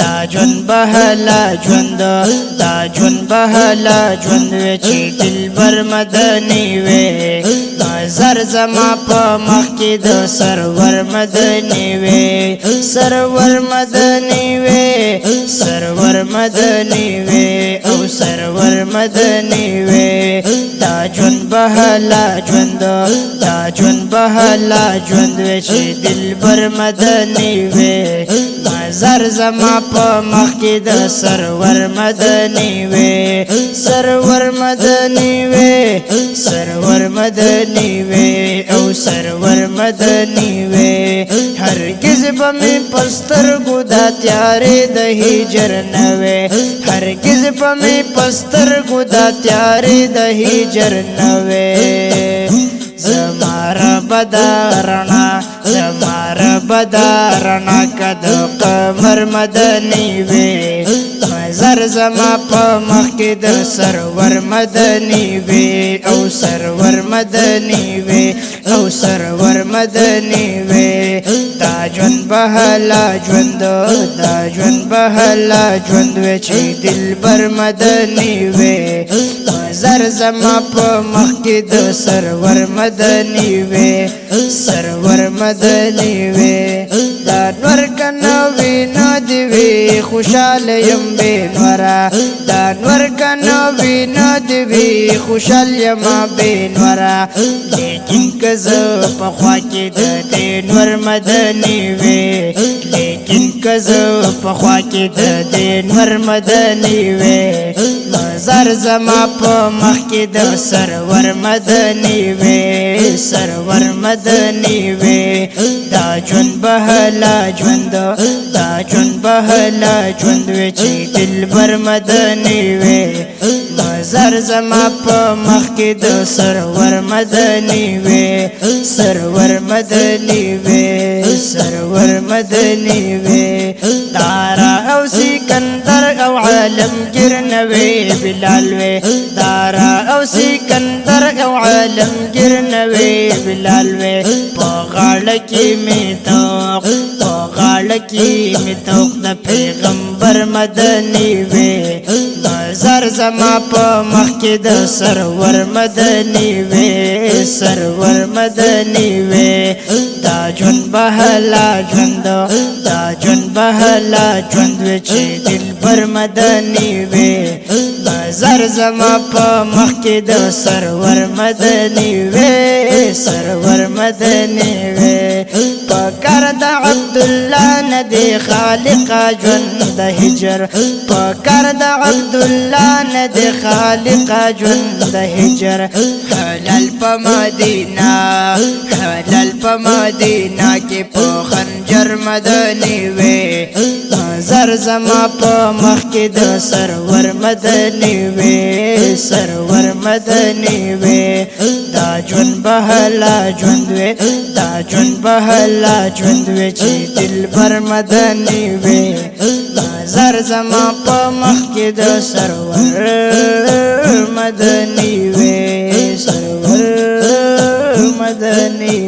دا جون بهلا جوند دا جون بهلا جوند وی چې دلبر مدني وی نظر زما په مخ کې د سرور مدني وی سرور مدني وی سرور مدني وی او سرور مدني وی دا جون بهلا جوند دا جون بهلا جوند وی چې دلبر مدني وی نظر زما په مخ کې د سرور مدني وی سرور مدني وی سرور مدني وی او سرور مدني وی هرگز به مې پستر ګودا تیارې د هجر نه وی هرگز به مې پستر ګودا تیارې د هجر نه وی زمار بدارنا زمار بدارنا کد قمر مدني وی نظر زما په مخ کې د سرور مدني وی او سرور مدني وی او سرور مدني وی دا جون بهلا جوند دا جون بهلا جوند وی چې دلبر مدني وی نظر زما په مخ کې د سرور مدني وی سرور مدني وی دا نور کنه وی نه دی وی خوشاله یم بے نورا دا نور کنه وی نه دی وی خوشاله یم بے نورا لیکن کز په خوا کې د دې نور مدني وی لیکن کز په خوا کې د دې نور مدني وی نظر زما په مخ کې د سرور مدني وی سرور مدني وی دا جون بهلا جوند دا جون بهلا جوند وی چې دلبر مدني وی نظر زما په مخ کې د سرور مدني وی سرور مدني وی سرور مدني وی دارا او سکندر او عالمگیر نوی بلال وی دارا او سکندر او عالمگیر نوی بلال وی پا غاړه کې می توق پا غاړه کې می توق د پیغمبر مدني وی نظر زما په مخ کې د سرور مدني وی سرور مدني وی دا جون بهلا جوند دا جون بهلا جوند وی چې دلبر مدني وی نظر زما په مخ کې د سرور مدني وی سرور مدني وی پکار د عبد الله ندی خالق ژوند د هجر پکار د عبد الله ندی خالق ژوند د هجر حلال په مدینه حلال په مدینه کې په خنجر مدني وی نظر زما په مخ کې د سرور مدني وی سرور مدني وی دا جون بهلا جوند وی دا جون بهلا جوند وی چې دلبر مدني وی نظر زما په مخ کې د سرور مدني وی سرور مدني